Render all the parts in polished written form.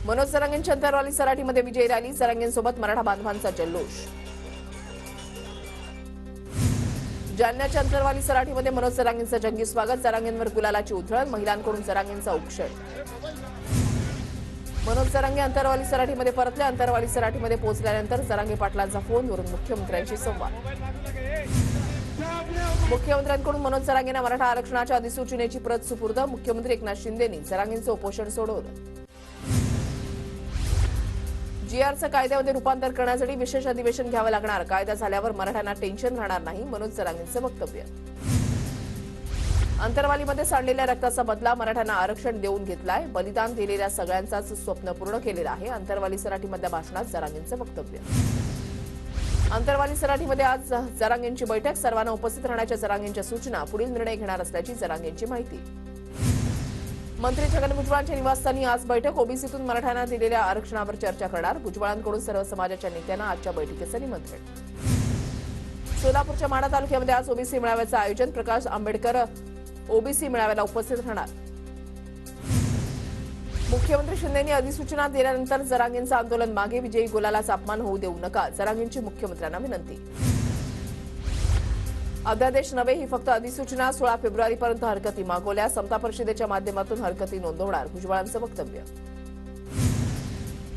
मनोज जरांगेंच्या अंतरवाली सराटीमध्ये विजयी रॅली, जरांगेंसोबत मराठा बांधवांचा जल्लोष. जालन्याच्या अंतरवाली सराटीमध्ये मनोज जरांगेंचं जंगी स्वागत, जरांगेंवर गुलालाची उधळण, महिलांकडून जरांगेंचा औक्षण. मनोज जरांगे अंतरवाली सराटीमध्ये परतले, अंतरवाली सराटीमध्ये पोहोचल्यानंतर जरांगे पाटलांचा फोनवरून मुख्यमंत्र्यांशी संवाद. मुख्यमंत्र्यांकडून मनोज जरांगेंना मराठा आरक्षणाच्या अधिसूचनेची प्रत सुपूर्द, मुख्यमंत्री एकनाथ शिंदेंनी जरांगेंचं उपोषण सोडवलं. जीआरचं कायद्यामध्ये रूपांतर करण्यासाठी विशेष अधिवेशन घ्यावं लागणार, कायदा झाल्यावर मराठ्यांना टेन्शन राहणार नाही, मनोज जरांगेंचं वक्तव्य. अंतरवालीमध्ये सांडलेल्या रक्ताचा बदला, मराठ्यांना आरक्षण देऊन घेतलाय, बलिदान दिलेल्या सगळ्यांचाच स्वप्न पूर्ण केलेलं आहे, अंतरवाली सराटीमधल्या भाषणात जरांगेंचं वक्तव्य. अंतरवाली सराटीमध्ये आज जरांगेंची बैठक, सर्वांना उपस्थित राहण्याच्या जरांगेंच्या सूचना, पुढील निर्णय घेणार असल्याची जरांगेंची माहिती. मंत्री छगन भुजबळांच्या निवासस्थानी आज बैठक, ओबीसीतून मराठ्यांना दिलेल्या आरक्षणावर चर्चा करणार, भुजबळांकडून सर्व समाजाच्या नेत्यांना आजच्या बैठकीचं निमंत्रण. सोलापूरच्या माढा तालुक्यामध्ये आज ओबीसी मेळाव्याचं आयोजन, प्रकाश आंबेडकर ओबीसी मेळाव्याला उपस्थित राहणार. मुख्यमंत्री शिंदेंनी अधिसूचना दिल्यानंतर जरांगेंचं आंदोलन मागे, विजयी गुलालाचा अपमान होऊ देऊ नका, जरांगेंची मुख्यमंत्र्यांना विनंती. अध्यादेश नव्हे, ही फक्त अधिसूचना, 16 फेब्रुवारीपर्यंत हरकती मागवल्या, समता परिषदेच्या माध्यमातून हरकती नोंदवणार, भुजबळांचं वक्तव्य.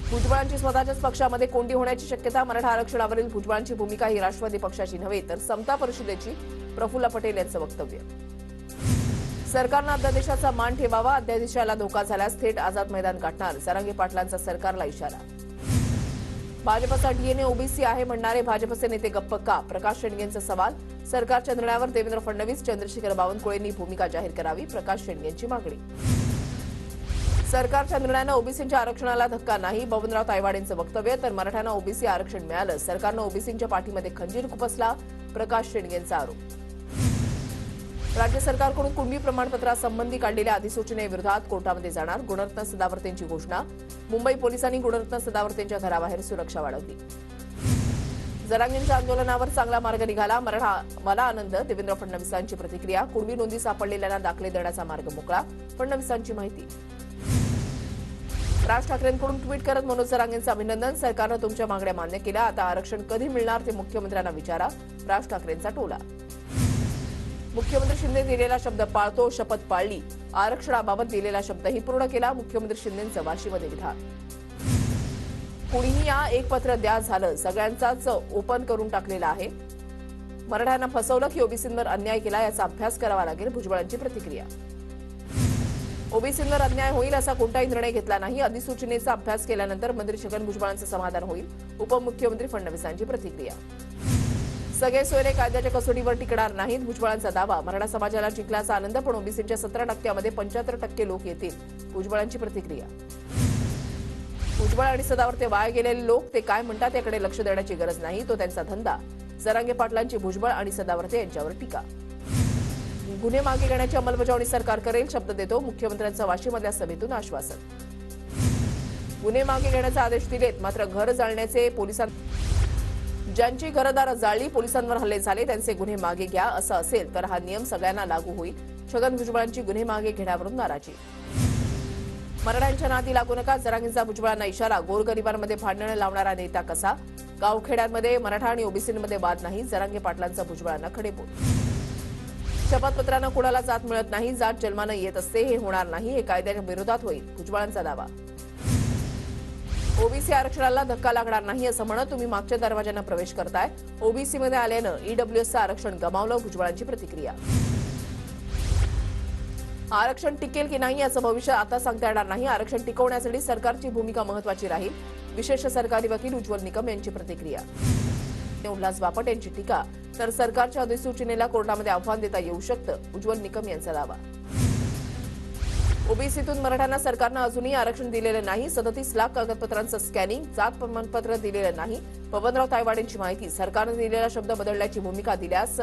भुजबळांची स्वतःच्याच पक्षामध्ये कोंडी होण्याची शक्यता, मराठा आरक्षणावरील भुजबळांची भूमिका ही राष्ट्रवादी पक्षाची नव्हे तर समता परिषदेची, प्रफुल्ल पटेल यांचं वक्तव्य. सरकारनं अध्यादेशाचा मान ठेवावा, अध्यादेशाला धोका झाल्यास थेट आझाद मैदान गाठणार, जरांगे पाटलांचा सरकारला इशारा. भाजपचा डीएनए ओबीसी आहे म्हणणारे भाजपचे नेते गप्प का, प्रकाश शेंडेंचा सवाल. सरकारच्या निर्णयावर देवेंद्र फडणवीस, चंद्रशेखर बावनकुळेंनी भूमिका जाहीर करावी, प्रकाश शेंडेंची मागणी. सरकारच्या निर्णयानं ओबीसींच्या आरक्षणाला धक्का नाही, बबनराव तायवाडेंचं वक्तव्य. तर मराठ्यांना ओबीसी आरक्षण मिळालं, सरकारनं ओबीसींच्या पाठीमध्ये खंजीर खुपसला, प्रकाश शेंडेंचा आरोप. राज्य सरकारकडून कुणबी प्रमाणपत्रासंबंधी काढलेल्या अधिसूचनेविरोधात कोर्टामध्ये जाणार, गुणरत्न सदावर्तेंची घोषणा. मुंबई पोलिसांनी गुणरत्न सदावर्तेंच्या घराबाहेर सुरक्षा वाढवली. जरांगेंच्या आंदोलनावर चांगला मार्ग निघाला, मला आनंद, देवेंद्र फडणवीसांची प्रतिक्रिया. कुणबी नोंदी सापडलेल्यांना दाखले देण्याचा मार्ग मोकळा, फडणवीसांची माहिती. राज ठाकरेंकडून ट्विट करत मनोज जरांगेंचं अभिनंदन, सरकारनं तुमच्या मागण्या मान्य केल्या, आता आरक्षण कधी मिळणार ते मुख्यमंत्र्यांना विचारा, राज ठाकरेंचा टोला. मुख्यमंत्री शिंदे दिलेला शब्द पाळतो, शपथ पाळली, आरक्षणाबाबत दिलेला शब्दही पूर्ण केला, मुख्यमंत्री शिंदेंचं वाशीमध्ये विधान. कुणीही या एक पत्र द्या झालं, सगळ्यांचाच ओपन करून टाकलेला आहे, मराठ्यांना फसवलं की ओबीसींवर अन्याय केला याचा अभ्यास करावा लागेल, भुजबळांची प्रतिक्रिया. ओबीसींवर अन्याय होईल असा कोणताही निर्णय घेतला नाही, अधिसूचनेचा अभ्यास केल्यानंतर मंत्री छगन भुजबळांचं समाधान होईल, उपमुख्यमंत्री फडणवीसांची प्रतिक्रिया. सगळे सोयरे कायद्याच्या कसोटीवर टिकणार नाहीत, भुजबळांचा दावा. मराठा समाजाला जिंकल्याचा आनंद, पण ओबीसीच्या 17% 75% लोक येतील, भुजबळांची प्रतिक्रिया. भुजबळ आणि सदावर्ते वाया गेलेले लोक, ते काय म्हणतात याकडे लक्ष देण्याची गरज नाही, तो त्यांचा धंदा. जरांगे पाटलांची भुजबळ आणि सदावर्ते यांच्यावर टीका. गुन्हे मागे घेण्याची अंमलबजावणी सरकार करेल, शब्द देतो, मुख्यमंत्र्यांचं वाशीमधल्या सभेतून आश्वासन. गुन्हे मागे घेण्याचे आदेश दिलेत, मात्र घर जाळण्याचे ज्यांची घरदार जाळली, पोलिसांवर हल्ले झाले, त्यांचे गुन्हे मागे घ्या, असं असेल तर हा नियम सगळ्यांना लागू होईल, छगन भुजबळांची गुन्हे मागे घेण्यावरून नाराजी. मराठ्यांच्या नादी लागू नका, जरांगेंचा भुजबळांना इशारा. गोरगरिबांमध्ये भांडणं लावणारा नेता कसा, गावखेड्यांमध्ये मराठा आणि ओबीसींमध्ये वाद नाही, जरांगे पाटलांचा भुजबळांना खडेबोल. शपथपत्रानं कुणाला जात मिळत नाही, जात जन्मानं येत असते, हे होणार नाही, हे कायद्याच्या विरोधात होईल, भुजबळांचा दावा. ओबीसी आरक्षणाला धक्का लागणार नाही असं म्हणत तुम्ही मागच्या दरवाजानं प्रवेश करताय, ओबीसीमध्ये आल्यानं ईडब्ल्यूएसचं आरक्षण गमावलं, भुजबळांची प्रतिक्रिया. आरक्षण टिकेल की नाही याचं भविष्य आता सांगता येणार नाही, आरक्षण टिकवण्यासाठी सरकारची भूमिका महत्वाची राहील, विशेष सरकारी वकील उज्ज्वल निकम यांची प्रतिक्रिया. उल्हास बापट यांची टीका. तर सरकारच्या अधिसूचनेला कोर्टामध्ये आव्हान देता येऊ शकतं, उज्ज्वल निकम यांचा दावा. ओबीसीतून मराठ्यांना सरकारनं अजूनही आरक्षण दिलेलं नाही, 37 लाख कागदपत्रांचं स्कॅनिंग, जात प्रमाणपत्र दिलेलं नाही, बबनराव तायवाडेंची माहिती. सरकारनं दिलेला शब्द बदलण्याची भूमिका दिल्यास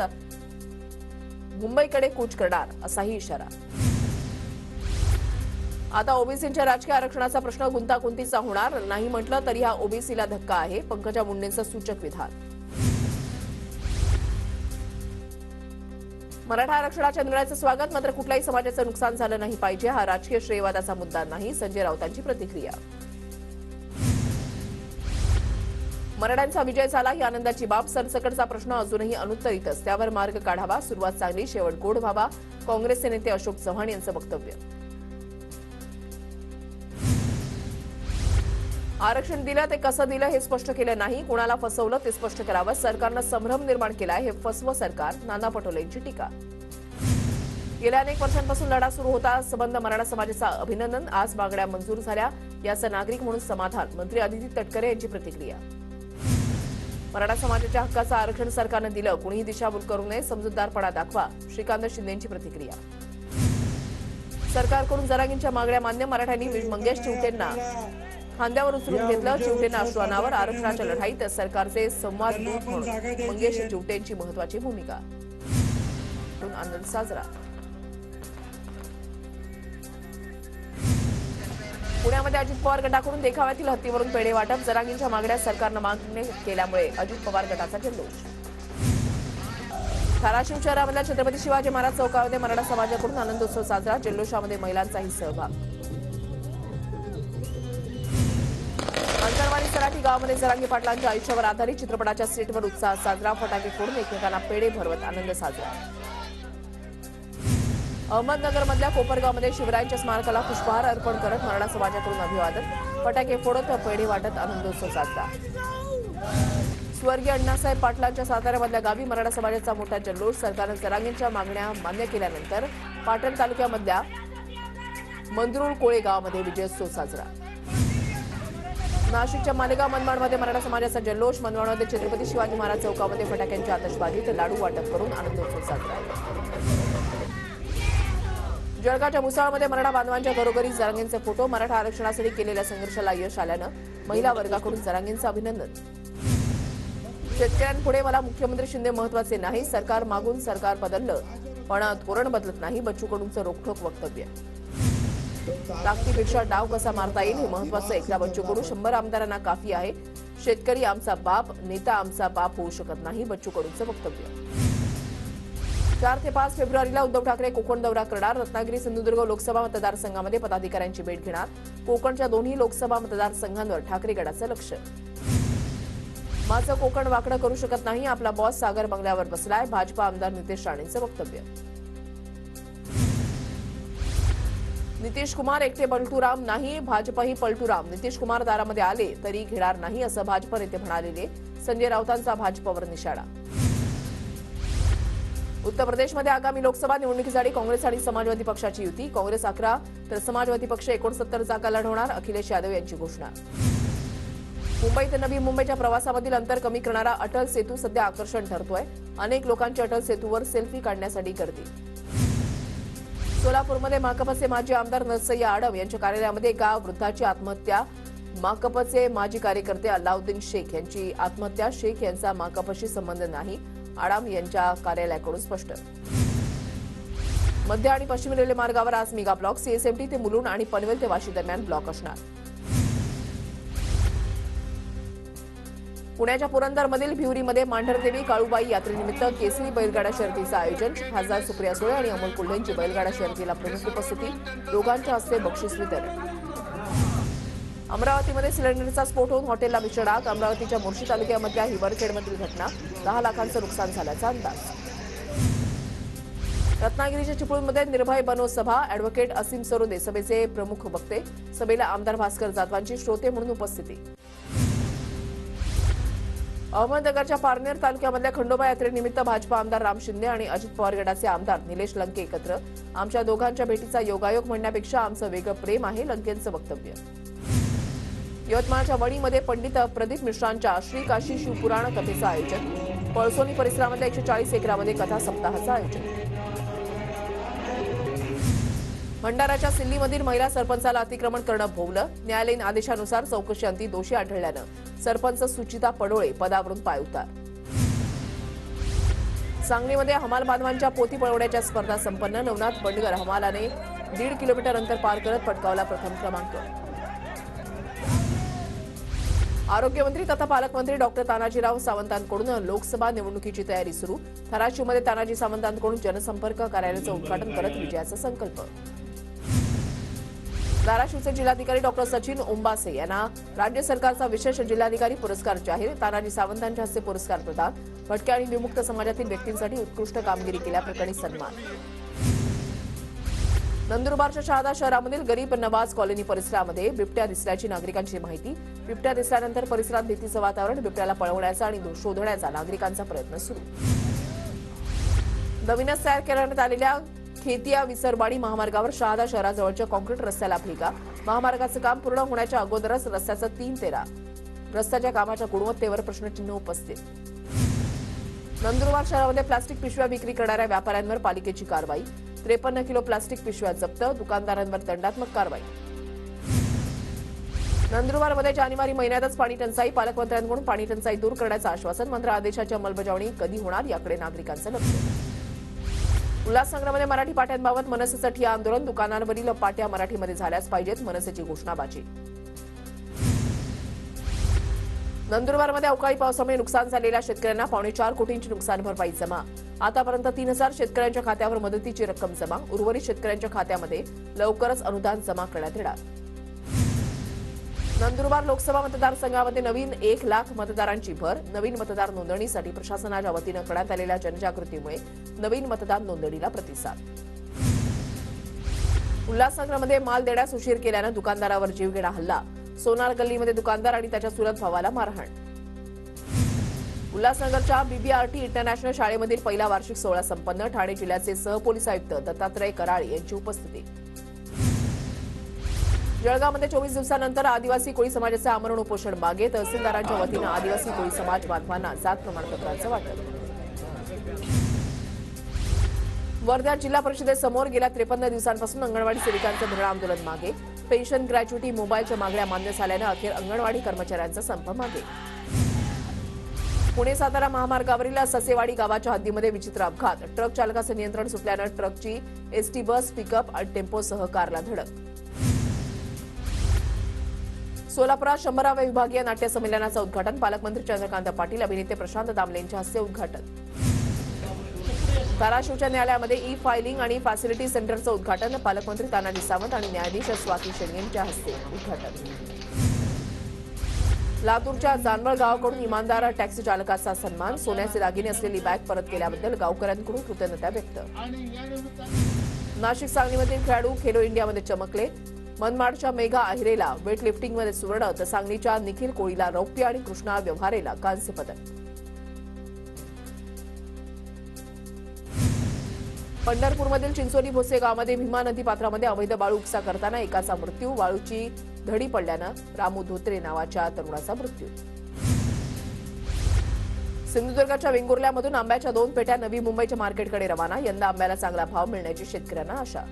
मुंबईकडे कूच करणार, असाही इशारा. आता ओबीसींच्या राजकीय आरक्षणाचा प्रश्न गुंतागुंतीचा होणार नाही म्हटलं तरी हा ओबीसीला धक्का आहे, पंकजा मुंडेंचं सूचक विधान. मराठा आरक्षणाच्या निर्णयाचं स्वागत, मात्र कुठल्याही समाजाचं नुकसान झालं नाही पाहिजे, हा राजकीय श्रेयवादाचा मुद्दा नाही, संजय राऊतांची प्रतिक्रिया. मराठ्यांचा विजय झाला ही आनंदाची बाब. सरसकटचा प्रश्न अजूनही अनुत्तरितच, त्यावर मार्ग काढावा. सुरुवात चांगली, शेवट गोड व्हावा. काँग्रेसचे नेते अशोक चव्हाण यांचं वक्तव्य. आरक्षण दिलं ते कसं दिलं हे स्पष्ट केलं नाही. कुणाला फसवलं ते स्पष्ट करावं. सरकारनं संभ्रम निर्माण केलाय, हे फसवं सरकार. नाना पटोलेंची टीका. गेल्या अनेक वर्षांपासून लढा सुरू होता. संबंध मराठा समाजाचा अभिनंदन. आज मागण्या मंजूर झाल्या, याचं नागरिक म्हणून समाधान. मंत्री अदिती तटकरे यांची प्रतिक्रिया. मराठा समाजाच्या हक्काचं आरक्षण सरकारनं दिलं, कुणीही दिशाभूल करू नये, समजूतदारपणा दाखवा. श्रीकांत शिंदेंची प्रतिक्रिया. सरकारकडून जरांगींच्या मागण्या मान्य. मराठ्यांनी मंगेश चिवटेंना खांद्यावर उचलून घेतलं. चिवटेंना आश्वानावर. आरक्षणाच्या लढाईत सरकारचे संवाद दूत म्हणून मंगेश चिवटेंची महत्वाची भूमिका. आनंद साजरा. पुण्यामध्ये अजित पवार गटाकडून देखाव्यातील हत्तीवरून पेढे वाटप. जरांगींच्या मागण्या सरकारनं मान्य केल्यामुळे अजित पवार गटाचा जल्लोष. धाराशिव शहरामधल्या छत्रपती शिवाजी महाराज चौकामध्ये मराठा समाजाकडून आनंदोत्सव साजरा. जल्लोषामध्ये महिलांचाही सहभाग. अंतरवाडी सराठी गावामध्ये जरांगी पाटलांच्या आयुष्यावर आधारित चित्रपटाच्या सेटवर उत्साह साजरा. फटाके फोडून एकमेकांना पेढे भरवत आनंद साजरा. अहमदनगरमधल्या कोपरगावमध्ये शिवरायांच्या स्मारकाला पुष्पहार अर्पण करत मराठा समाजाकडून अभिवादन. फटाके फोडत पेढे वाटत आनंदोत्सव साजरा. स्वर्गीय अण्णासाहेब पाटलांच्या साताऱ्यामधल्या गावी मराठा समाजाचा मोठा जल्लोष. सरकारनं जरांगींच्या मागण्या मान्य केल्यानंतर पाटण तालुक्यामधल्या मंदरुळ कोळे गावामध्ये विजयोत्सव साजरा. नाशिकच्या मालेगाव मनमाडमध्ये मराठा समाजाचा जल्लोष. मनमाडमध्ये छत्रपती शिवाजी महाराज चौकामध्ये फटाक्यांची आतषबाजी तर लाडू वाटप करून आनंदोत्सव साजरा. जळगावच्या मुसाळमध्ये मराठा बांधवांच्या घरोघरी जरांगींचे फोटो. मराठा आरक्षणासाठी केलेल्या संघर्षाला यश आल्यानं महिला वर्गाकडून जरांगींचं अभिनंदन. शेतकऱ्यांपुढे मला मुख्यमंत्री शिंदे महत्वाचे नाही. सरकार मागून सरकार बदललं पण धोरण बदलत नाही. बच्चू कडूंचं रोखठोक वक्तव्य. ताकदीपेक्षा डाव कसा मारता येईल हे महत्वाचं. एकदा बच्चू कडू 100 आमदारांना काफी आहे. शेतकरी आमचा बाप, नेता आमचा बाप होऊ शकत नाही. बच्चू कडूंचं वक्तव्य. 4 ते 5 फेब्रुवारीला उद्धव ठाकरे कोकण दौरा करणार. रत्नागिरी सिंधुदुर्ग लोकसभा मतदारसंघामध्ये पदाधिकाऱ्यांची भेट घेणार. कोकणच्या दोन्ही लोकसभा मतदारसंघांवर ठाकरे गटाचं लक्ष. माझं कोकण वाकडं करू शकत नाही. आपला बॉस सागर बंगल्यावर बसलाय. भाजपा आमदार नितेश राणेंचं वक्तव्य. नितीश कुमार एकटे पलटूराम नाही, भाजपही पलटूराम. नितीश कुमार दारामध्ये आले तरी घेणार नाही असं भाजप नेते म्हणालेले. संजय राऊतांचा भाजपवर निशाणा. उत्तर प्रदेशमध्ये आगामी लोकसभा निवडणुकीसाठी काँग्रेस आणि समाजवादी पक्षाची युती. काँग्रेस 11 तर समाजवादी पक्ष 69 जागा लढवणार. अखिलेश यादव यांची घोषणा. मुंबई ते नवी मुंबईच्या प्रवासामधील अंतर कमी करणारा अटल सेतू सध्या आकर्षण ठरतोय. अनेक लोकांची अटल सेतूवर सेल्फी काढण्यासाठी गर्दी. सोलापूरमध्ये माकपचे माजी आमदार नरसय्या आडम यांच्या कार्यालयामध्ये एका वृद्धाची आत्महत्या. माकपचे माजी कार्यकर्ते अल्लाउद्दीन शेख यांची आत्महत्या. शेख यांचा माकपशी संबंध नाही, आडम यांच्या कार्यालयाकडून स्पष्ट. मध्य आणि पश्चिम रेल्वे मार्गावर आज मेगा ब्लॉक. सीएसएमटी ते मुलुंड आणि पनवेल ते वाशी दरम्यान ब्लॉक असणार. पुण्याच्या पुरंदरमधील भिवरीमध्ये मांढरदेवी काळूबाई यात्रेनिमित्त केसरी बैलगाडा शर्यतीचं आयोजन. खासदार सुप्रिया सुळे आणि अमोल कोल्हेंची बैलगाडा शर्यतीला प्रमुख उपस्थिती. दोघांच्या हस्ते बक्षीस वितरण. अमरावतीमध्ये सिलेंडरचा स्फोट होऊन हॉटेलला भीषण आग. अमरावतीच्या मोर्शी तालुक्यामधल्या हिवरखेडमधील घटना. 10 लाखांचं नुकसान झाल्याचा अंदाज. रत्नागिरीच्या चिपळूणमध्ये निर्भय बनो सभा. अॅडव्होकेट असीम सरोदे सभेचे प्रमुख वक्ते. सभेला आमदार भास्कर जाधवांची श्रोते म्हणून उपस्थिती. अहमदनगरच्या पारनेर तालुक्यामधल्या खंडोबा यात्रेनिमित्त भाजपा आमदार राम शिंदे आणि अजित पवार गटाचे आमदार निलेश लंके एकत्र. आमच्या दोघांच्या भेटीचा योगायोग म्हणण्यापेक्षा आमचं वेगळं प्रेम आहे, लंकेंचं वक्तव्य. यवतमाळच्या वणीमध्ये पंडित प्रदीप मिश्रांच्या श्री काशी शिवपुराण कथेचं आयोजन. पळसोनी परिसरामधल्या 140 एकरामध्ये कथा सप्ताहाचं आयोजन. भंडाराच्या सिल्लीमधील महिला सरपंचाला अतिक्रमण करणं भोवलं. न्यायालयीन आदेशानुसार चौकशीअंती दोषी आढळल्यानं सरपंच सुचिता पडोळे पदावरून पायउतार. सांगलीमध्ये हमाल बांधवांच्या पोती पळवण्याच्या स्पर्धा संपन्न. नवनाथ बंडगर हमालाने 1.5 किलोमीटर अंतर पार करत पटकावला प्रथम क्रमांक. आरोग्यमंत्री तथा पालकमंत्री डॉक्टर तानाजीराव सावंतांकडून लोकसभा निवडणुकीची तयारी सुरू. धाराशिवमध्ये तानाजी सावंतांकडून जनसंपर्क कार्यालयाचं उद्घाटन करत विजयाचा संकल्प. धाराशिवचे जिल्हाधिकारी डॉक्टर सचिन ओंबासे यांना राज्य सरकारचा विशेष जिल्हाधिकारी पुरस्कार जाहीर. तानाजी सावंतांच्या हस्ते पुरस्कार प्रदान. भटक्या आणि विमुक्त समाजातील व्यक्तींसाठी उत्कृष्ट कामगिरी केल्याप्रकरणी सन्मान. नंदुरबारच्या शहादा शहरामधील गरीब नवाज कॉलनी परिसरामध्ये बिबट्या दिसल्याची नागरिकांची माहिती. बिबट्या दिसल्यानंतर परिसरात भीतीचं वातावरण. बिबट्याला पळवण्याचा आणि शोधण्याचा नागरिकांचा प्रयत्न सुरू. नवीनच तयार करण्यात आलेल्या खेतिया विसरवाडी महामार्गावर शहादा शहराजवळच्या कॉन्क्रीट रस्त्याला भेगा. महामार्गाचं काम पूर्ण होण्याच्या अगोदरच रस्त्याचं 3-13 रस्त्याच्या कामाच्या गुणवत्तेवर प्रश्नचिन्ह उपस्थित. नंदुरबार शहरामध्ये प्लास्टिक पिशव्या विक्री करणाऱ्या व्यापाऱ्यांवर पालिकेची कारवाई. 53 किलो प्लास्टिक पिशव्या जप्त. दुकानदारांवर दंडात्मक कारवाई. नंदुरबारमध्ये जानेवारी महिन्यातच पाणी टंचाई. पालकमंत्र्यांकडून पाणी टंचाई दूर करण्याचं आश्वासन. मात्र आदेशाची अंमलबजावणी कधी होणार याकडे नागरिकांचं लक्ष. उल्हासनगरमध्ये मराठी पाट्यांबाबत मनसेचं ठिय्या आंदोलन. दुकानांवरील पाट्या मराठीमध्ये झाल्याच पाहिजेत, मनसेची घोषणाबाजी. नंदुरबारमध्ये अवकाळी पावसामुळे नुकसान झालेल्या शेतकऱ्यांना 4.25 कोटींची नुकसान भरपाई जमा. आतापर्यंत 3000 शेतकऱ्यांच्या खात्यावर मदतीची रक्कम जमा. उर्वरित शेतकऱ्यांच्या खात्यामध्ये लवकरच अनुदान जमा करण्यात येणार. नंदुरबार लोकसभा मतदारसंघामध्ये नवीन 1 लाख मतदारांची भर. नवीन मतदार नोंदणीसाठी प्रशासनाच्या वतीनं करण्यात आलेल्या जनजागृतीमुळे नवीन मतदार नोंदणीला प्रतिसाद. उल्हासनगरमध्ये माल देण्यास उशीर केल्यानं दुकानदारावर जीवघेणा हल्ला. सोनार गल्लीमध्ये दुकानदार आणि त्याच्या चुलत भावाला मारहाण. उल्हासनगरच्या बीबीआरटी इंटरनॅशनल शाळेमधील पहिला वार्षिक सोहळा संपन्न. ठाणे जिल्ह्याचे सहपोलीस आयुक्त दत्तात्रय कराळे यांची उपस्थिती. जळगावमध्ये 24 दिवसानंतर आदिवासी कोळी समाजाचे आमरण उपोषण मागे. तहसीलदारांच्या वतीनं आदिवासी कोळी समाज बांधवांना जात प्रमाणपत्रांचं वाटप. वर्ध्यात जिल्हा परिषदेसमोर गेल्या 53 दिवसांपासून अंगणवाडी सेविकांचं धरणं आंदोलन मागे. पेन्शन, ग्रॅच्युटी, मोबाईलच्या मागण्या मान्य झाल्यानं अखेर अंगणवाडी कर्मचाऱ्यांचा संप मागे. पुणे सातारा महामार्गावरील ससेवाडी गावाच्या हद्दीमध्ये विचित्र अपघात. ट्रक चालकाचं नियंत्रण सुटल्यानं ट्रकची एसटी बस, पिकअप आणि टेम्पोसह कारला धडक. सोलापुरात 100व्या विभागीय नाट्य संमेलनाचं उद्घाटन. पालकमंत्री चंद्रकांत पाटील, अभिनेते प्रशांत दामले यांच्या हस्ते उद्घाटन. धाराशिवच्या न्यायालयामध्ये ई फायलिंग आणि फॅसिलिटी सेंटरचं उद्घाटन. पालकमंत्री तानाजी सावंत आणि न्यायाधीश स्वाती शेंडगे यांच्या हस्ते उद्घाटन. लातूरच्या जानवळ गावाकडून इमानदार टॅक्सी चालकाचा सन्मान. सोन्याचे दागिने असलेली बॅग परत केल्याबद्दल गावकऱ्यांकडून कृतज्ञता व्यक्त. नाशिक सांगलीमधील खेळाडू खेलो इंडियामध्ये चमकले. मनमाडच्या मेघा आहिरेला वेटलिफ्टिंगमध्ये सुवर्ण, तर सांगलीच्या निखिल कोळीला रौप्य आणि कृष्णा व्यवहारेला कांस्य पदक. पंढरपूरमधील चिंचोली भोसे गावामध्ये भीमा नदी पात्रामध्ये अवैध वाळू उपसा करताना एकाचा मृत्यू. वाळूची धडी पडल्यानं रामू धोत्रे नावाच्या तरुणाचा मृत्यू. सिंधुदुर्गाच्या वेंगुर्ल्यामधून आंब्याच्या 2 पेट्या नवी मुंबईच्या मार्केटकडे रवाना. यंदा आंब्याला चांगला भाव मिळण्याची शेतकऱ्यांना आशा.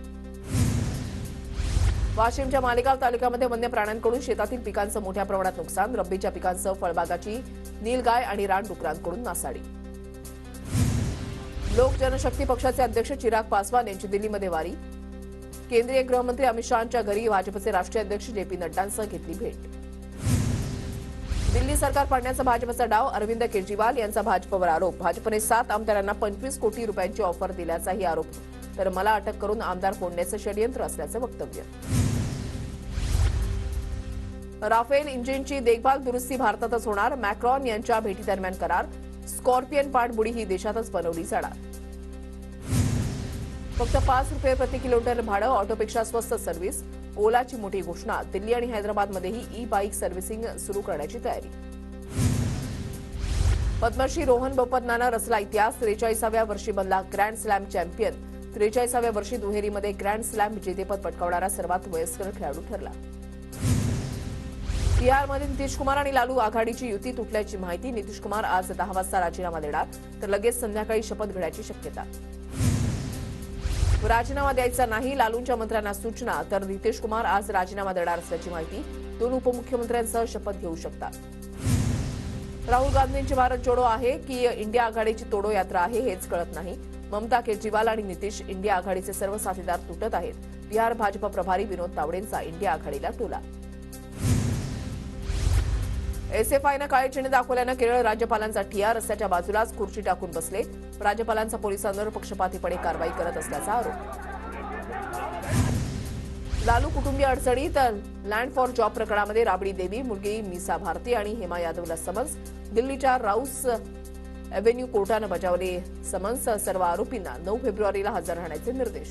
वाशिमच्या मालेगाव तालुक्यामध्ये वन्य प्राण्यांकडून शेतातील पिकांचं मोठ्या प्रमाणात नुकसान. रब्बीच्या पिकांसह फळबागाची नीलगाय आणि रानडुकरांकडून नासाडी. लोक जनशक्ती पक्षाचे अध्यक्ष चिराग पासवान यांची दिल्लीमध्ये वारी. केंद्रीय गृहमंत्री अमित शहांच्या घरी भाजपचे राष्ट्रीय अध्यक्ष जेपी नड्डांसह घेतली भेट. दिल्ली सरकार पाडण्याचा भाजपचा डाव. अरविंद केजरीवाल यांचा भाजपवर आरोप. भाजपने 7 आमदारांना 25 कोटी रुपयांची ऑफर दिल्याचाही आरोप. तर मला अटक करून आमदार फोडण्याचं षडयंत्र असल्याचं वक्तव्य. राफेल इंजिनची देखभाल दुरुस्ती भारतातच होणार. मॅक्रॉन यांच्या भेटीदरम्यान करार. स्कॉर्पियन पाणबुडी ही देशातच बनवली जाणार. फक्त 5 रुपये प्रति किलोमीटर भाडं. ऑटोपेक्षा स्वस्त सर्व्हिस. ओलाची मोठी घोषणा. दिल्ली आणि हैदराबादमध्येही ई बाईक सर्व्हिसिंग सुरू करण्याची तयारी. पद्मश्री रोहन बोपन्नानं रचला इतिहास. 43व्या वर्षी बनला ग्रँड स्लॅम चॅम्पियन. 43व्या वर्षी दुहेरीमध्ये ग्रँड स्लॅम विजेतेपद पटकावणारा सर्वात वयस्कर खेळाडू ठरला. बिहारमध्ये नितीश कुमार आणि लालू आघाडीची युती तुटल्याची माहिती. नितीश कुमार आज 10 वाजता राजीनामा देणार, तर लगेच संध्याकाळी शपथ घेण्याची शक्यता. राजीनामा द्यायचा नाही, लालूंच्या मंत्र्यांना सूचना. तर नितीश कुमार आज राजीनामा देणार असल्याची माहिती. 2 उपमुख्यमंत्र्यांसह शपथ घेऊ शकतात. राहुल गांधींची भारत जोडो आहे की इंडिया आघाडीची तोडो यात्रा आहे हेच कळत नाही. ममता, केजरीवाल आणि नितीश इंडिया आघाडीचे सर्व साथीदार तुटत आहेत. बिहार भाजप प्रभारी विनोद तावडेंचा इंडिया आघाडीला टोला. एसएफआयनं काळे चिन्ह दाखवल्यानं केरळ राज्यपालांचा ठिय्या. रस्त्याच्या बाजूलाच खुर्ची टाकून बसले. राज्यपालांचा पोलिसांवर पक्षपातीपणे कारवाई करत असल्याचा आरोप. लालू कुटुंबीय अडचणीत लँड फॉर जॉब प्रकरणामध्ये राबडी देवी मुलगी मीसा भारती आणि हेमा यादवला समन्स दिल्लीच्या राऊस एव्हेन्यू कोर्टानं बजावले समन्स सर्व आरोपींना 9 फेब्रुवारीला हजर राहण्याचे निर्देश